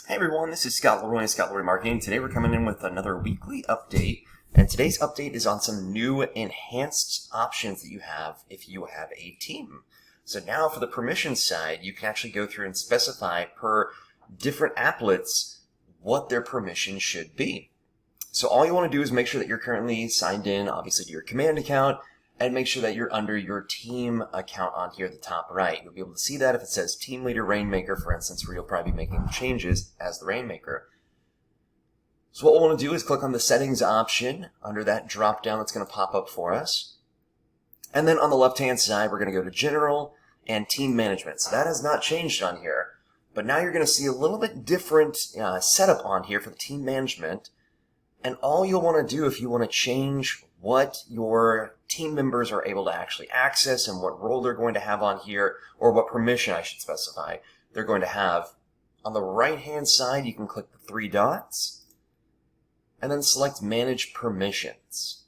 Hey everyone, this is Scott Leroy of Scott Leroy Marketing. Today we're coming in with another weekly update, and today's update is on some new enhanced options that you have if you have a team. So now for the permissions side, you can actually go through and specify per different applets what their permission should be. So all you want to do is make sure that you're currently signed in, obviously, to your command account, and make sure that you're under your team account on here at the top right. You'll be able to see that if it says Team Leader Rainmaker, for instance, where you'll probably be making changes as the Rainmaker. So what we'll want to do is click on the Settings option under that drop-down that's going to pop up for us. And then on the left-hand side, we're going to go to General and Team Management. So that has not changed on here. But now you're going to see a little bit different setup on here for the Team Management. And all you'll want to do if you want to change what your team members are able to actually access and what role they're going to have on here, or what permission I should specify they're going to have. On the right-hand side, you can click the three dots and then select Manage Permissions.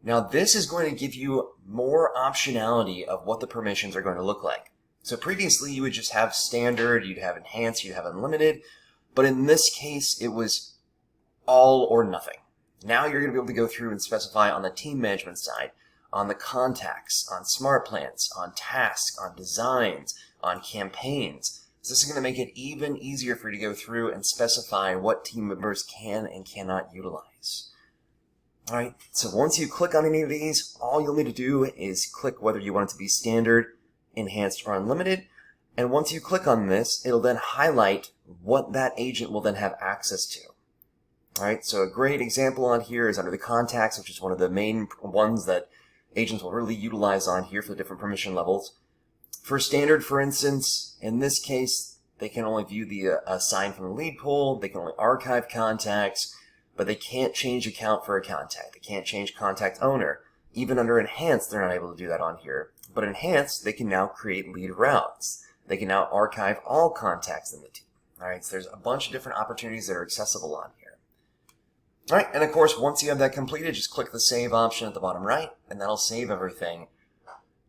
Now this is going to give you more optionality of what the permissions are going to look like. So previously you would just have standard, you'd have enhanced, you'd have unlimited, but in this case it was all or nothing. Now you're going to be able to go through and specify on the team management side, on the contacts, on smart plans, on tasks, on designs, on campaigns. So this is going to make it even easier for you to go through and specify what team members can and cannot utilize. Alright, so once you click on any of these, all you'll need to do is click whether you want it to be standard, enhanced, or unlimited. And once you click on this, it'll then highlight what that agent will then have access to. Alright, so a great example on here is under the contacts, which is one of the main ones that agents will really utilize on here for the different permission levels. For standard, for instance, in this case, they can only view the assigned from the lead pool, they can only archive contacts, but they can't change account for a contact. They can't change contact owner. Even under enhanced, they're not able to do that on here. But enhanced, they can now create lead routes. They can now archive all contacts in the team. Alright, so there's a bunch of different opportunities that are accessible on here. Alright, and of course, once you have that completed, just click the Save option at the bottom right, and that'll save everything.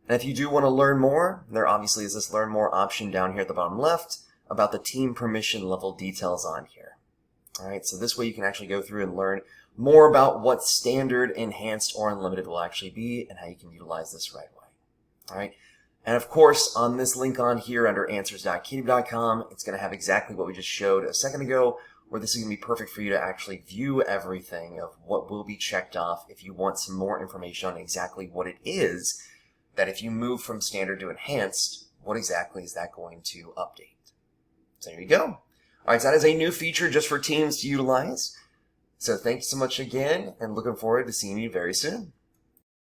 And if you do want to learn more, there obviously is this Learn More option down here at the bottom left about the team permission level details on here. Alright, so this way you can actually go through and learn more about what standard, enhanced, or unlimited will actually be, and how you can utilize this right away. Alright, and of course, on this link on here under answers.keynube.com, it's going to have exactly what we just showed a second ago, where this is going to be perfect for you to actually view everything of what will be checked off if you want some more information on exactly what it is that if you move from standard to enhanced, what exactly is that going to update. So there you go. Alright, so that is a new feature just for teams to utilize. So thank you so much again, and looking forward to seeing you very soon.